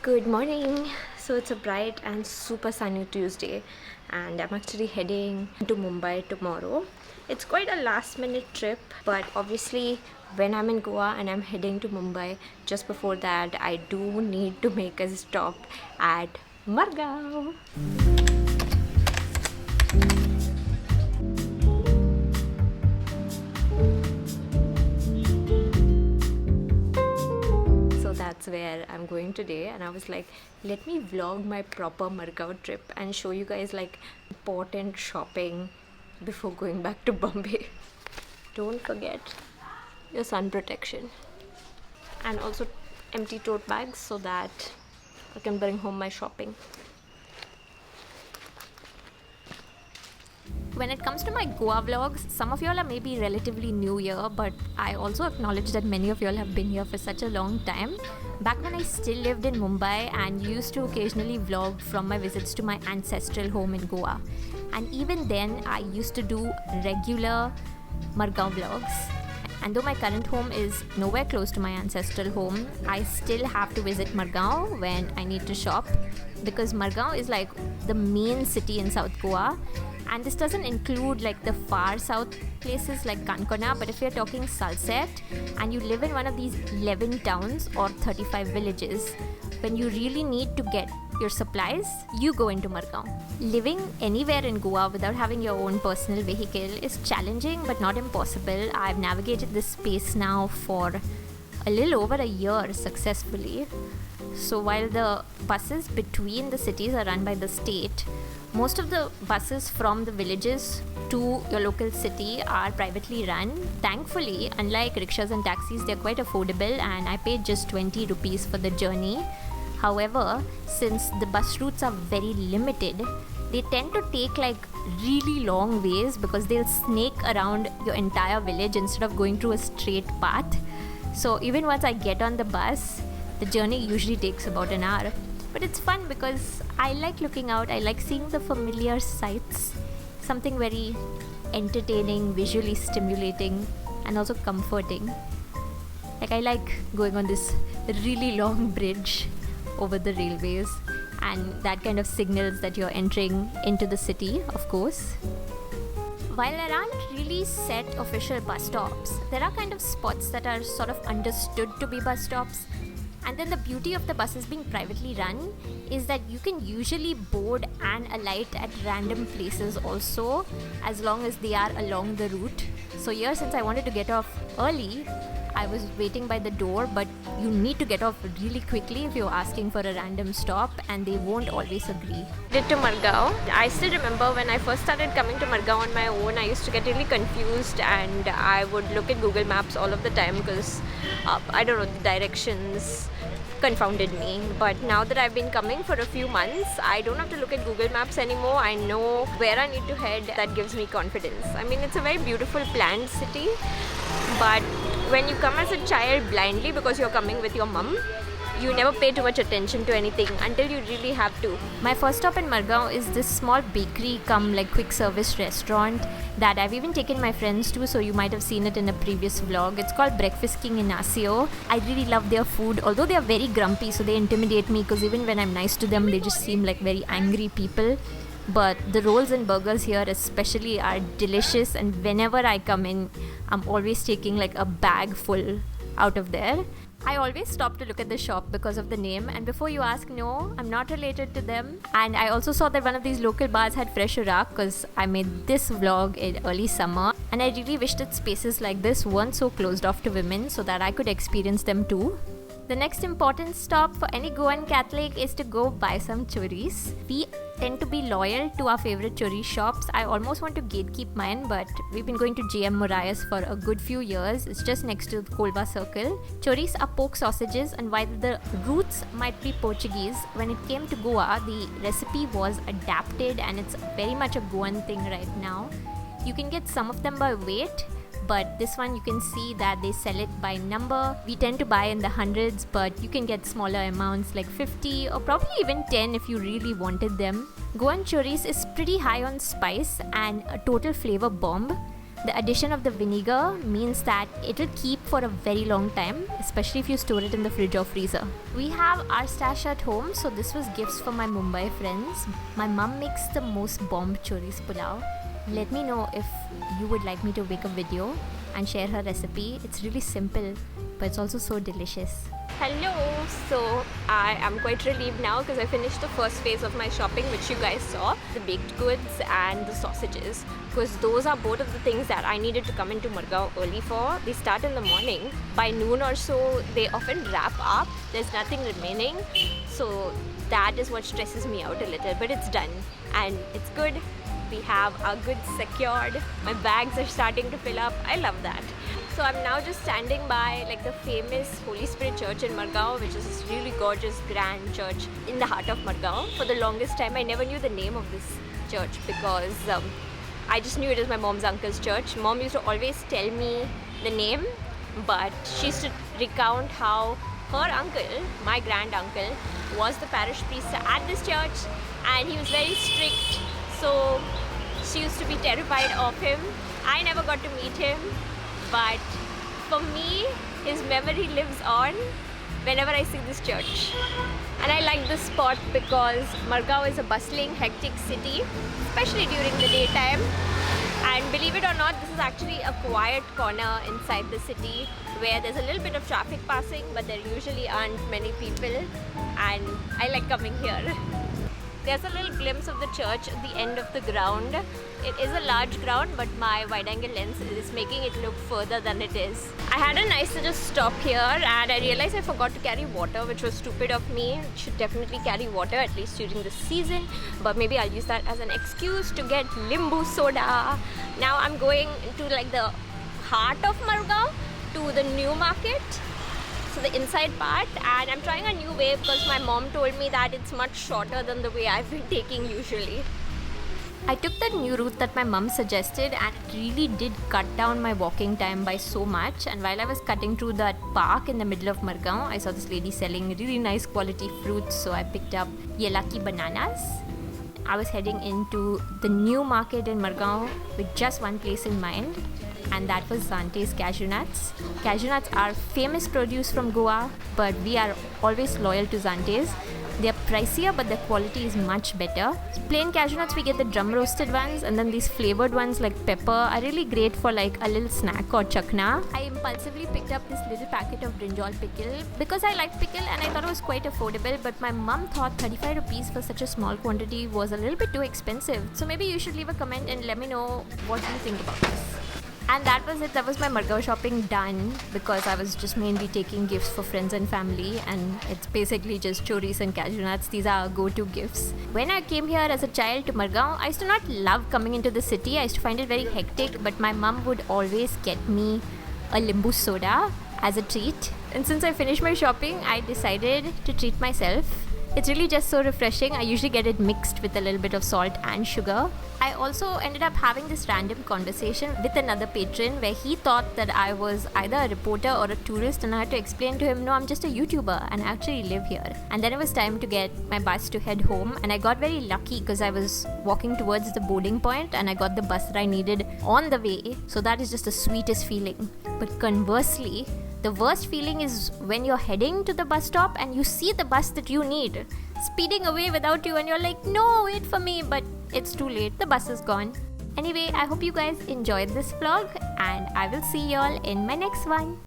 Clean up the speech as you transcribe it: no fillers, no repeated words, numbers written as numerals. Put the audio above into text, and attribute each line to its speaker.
Speaker 1: Good morning. So it's a bright and super sunny Tuesday, and I'm actually heading to Mumbai tomorrow. It's quite a last minute trip, but obviously, when I'm in Goa and I'm heading to Mumbai, just before that, I do need to make a stop at Margao. So that's where I'm going today, and I was like, let me vlog my proper Margao trip and show you guys like important shopping before going back to Bombay. Don't forget your sun protection, and also empty tote bags so that I can bring home my shopping. When it comes to my Goa vlogs, some of y'all are maybe relatively new here, but I also acknowledge that many of y'all have been here for such a long time. Back when I still lived in Mumbai and used to occasionally vlog from my visits to my ancestral home in Goa. And even then, I used to do regular Margao vlogs. And though my current home is nowhere close to my ancestral home, I still have to visit Margao when I need to shop, because Margao is like the main city in South Goa. And this doesn't include like the far south places like Kankona, but if you're talking Salset and you live in one of these 11 towns or 35 villages, when you really need to get your supplies, you go into Margao. Living anywhere in Goa without having your own personal vehicle is challenging but not impossible. I've navigated this space now for a little over a year successfully. So while the buses between the cities are run by the state, most of the buses from the villages to your local city are privately run. Thankfully, unlike rickshaws and taxis, they're quite affordable, and I paid just 20 rupees for the journey. However, since the bus routes are very limited, they tend to take like really long ways because they'll snake around your entire village instead of going through a straight path. So even once I get on the bus, the journey usually takes about an hour. But it's fun because I like looking out, I like seeing the familiar sights, something very entertaining, visually stimulating, and also comforting. Like I like going on this really long bridge over the railways, and that kind of signals that you're entering into the city, of course. While there aren't really set official bus stops, there are kind of spots that are sort of understood to be bus stops. And then the beauty of the buses being privately run is that you can usually board and alight at random places also, as long as they are along the route. So here, since I wanted to get off early, I was waiting by the door, but you need to get off really quickly if you're asking for a random stop, and they won't always agree. To Margao. I still remember when I first started coming to Margao on my own, I used to get really confused, and I would look at Google Maps all of the time because I don't know, the directions confounded me. But now that I've been coming for a few months, I don't have to look at Google Maps anymore. I know where I need to head. That gives me confidence. I mean, it's a very beautiful planned city, but when you come as a child blindly because you're coming with your mum, you never pay too much attention to anything until you really have to. My first stop in Margao is this small bakery cum like quick service restaurant that I've even taken my friends to, so you might have seen it in a previous vlog. It's called Breakfast King in Asio. I really love their food, although they are very grumpy, so they intimidate me because even when I'm nice to them, they just seem like very angry people. But the rolls and burgers here especially are delicious, and whenever I come in, I'm always taking like a bag full out of there. I always stop to look at the shop because of the name, and before you ask, no, I'm not related to them. And I also saw that one of these local bars had fresh urak because I made this vlog in early summer, and I really wish that spaces like this weren't so closed off to women so that I could experience them too. The next important stop for any Goan Catholic is to go buy some choris. We tend to be loyal to our favorite choris shops. I almost want to gatekeep mine, but we've been going to JM Moraes for a good few years. It's just next to the Kolva Circle. Choris are pork sausages, and while the roots might be Portuguese, when it came to Goa, the recipe was adapted, and it's very much a Goan thing right now. You can get some of them by weight, but this one you can see that they sell it by number. We tend to buy in the hundreds, but you can get smaller amounts like 50 or probably even 10 if you really wanted them. Goan choris is pretty high on spice and a total flavor bomb. The addition of the vinegar means that it'll keep for a very long time, especially if you store it in the fridge or freezer. We have our stash at home, so this was gifts for my Mumbai friends. My mum makes the most bomb choris pulao. Let me know if you would like me to make a video and share her recipe. It's really simple, but it's also so delicious.
Speaker 2: Hello, so I am quite relieved now because I finished the first phase of my shopping, which you guys saw, the baked goods and the sausages, because those are both of the things that I needed to come into Margao early for. They start in the morning. By noon or so, they often wrap up. There's nothing remaining, so that is what stresses me out a little, but it's done and it's good. We have our goods secured. My bags are starting to fill up. I love that. So I'm now just standing by like the famous Holy Spirit Church in Margao, which is this really gorgeous grand church in the heart of Margao. For the longest time I never knew the name of this church because I just knew it as my mom's uncle's church. Mom used to always tell me the name, but she used to recount how her uncle, my grand uncle, was the parish priest at this church and he was very strict. So she used to be terrified of him. I never got to meet him, but for me, his memory lives on whenever I see this church. And I like this spot because Margao is a bustling, hectic city, especially during the daytime. And believe it or not, this is actually a quiet corner inside the city where there's a little bit of traffic passing, but there usually aren't many people. And I like coming here. There's a little glimpse of the church at the end of the ground. It is a large ground, but my wide-angle lens is making it look further than it is. I had a nice little stop here and I realized I forgot to carry water, which was stupid of me. Should definitely carry water, at least during the season, but maybe I'll use that as an excuse to get limbu soda. Now I'm going to like the heart of Margao, to the new market. So the inside part, and I'm trying a new way because my mom told me that it's much shorter than the way I've been taking usually.
Speaker 1: I took that new route that my mum suggested and it really did cut down my walking time by so much. And while I was cutting through that park in the middle of Margao, I saw this lady selling really nice quality fruits, so I picked up yelaki bananas. I was heading into the new market in Margao with just one place in mind, and that was Zante's cashew nuts. Cashew nuts are famous produce from Goa, but we are always loyal to Zante's. They are pricier, but the quality is much better. Plain cashew nuts, we get the drum roasted ones, and then these flavored ones like pepper are really great for like a little snack or chakna. I impulsively picked up this little packet of brinjal pickle because I like pickle and I thought it was quite affordable, but my mum thought 35 rupees for such a small quantity was a little bit too expensive. So maybe you should leave a comment and let me know what you think about this. And that was it. That was my Margao shopping done because I was just mainly taking gifts for friends and family, and it's basically just choris and cashew nuts. These are our go-to gifts. When I came here as a child to Margao, I used to not love coming into the city. I used to find it very hectic, but my mum would always get me a limbu soda as a treat. And since I finished my shopping, I decided to treat myself. It's really just so refreshing. I usually get it mixed with a little bit of salt and sugar. I also ended up having this random conversation with another patron where he thought that I was either a reporter or a tourist, and I had to explain to him, no, I'm just a YouTuber and I actually live here. And then it was time to get my bus to head home, and I got very lucky because I was walking towards the boarding point and I got the bus that I needed on the way. So that is just the sweetest feeling. But conversely, the worst feeling is when you're heading to the bus stop and you see the bus that you need speeding away without you, and you're like, no, wait for me, but it's too late, the bus is gone. Anyway, I hope you guys enjoyed this vlog, and I will see y'all in my next one.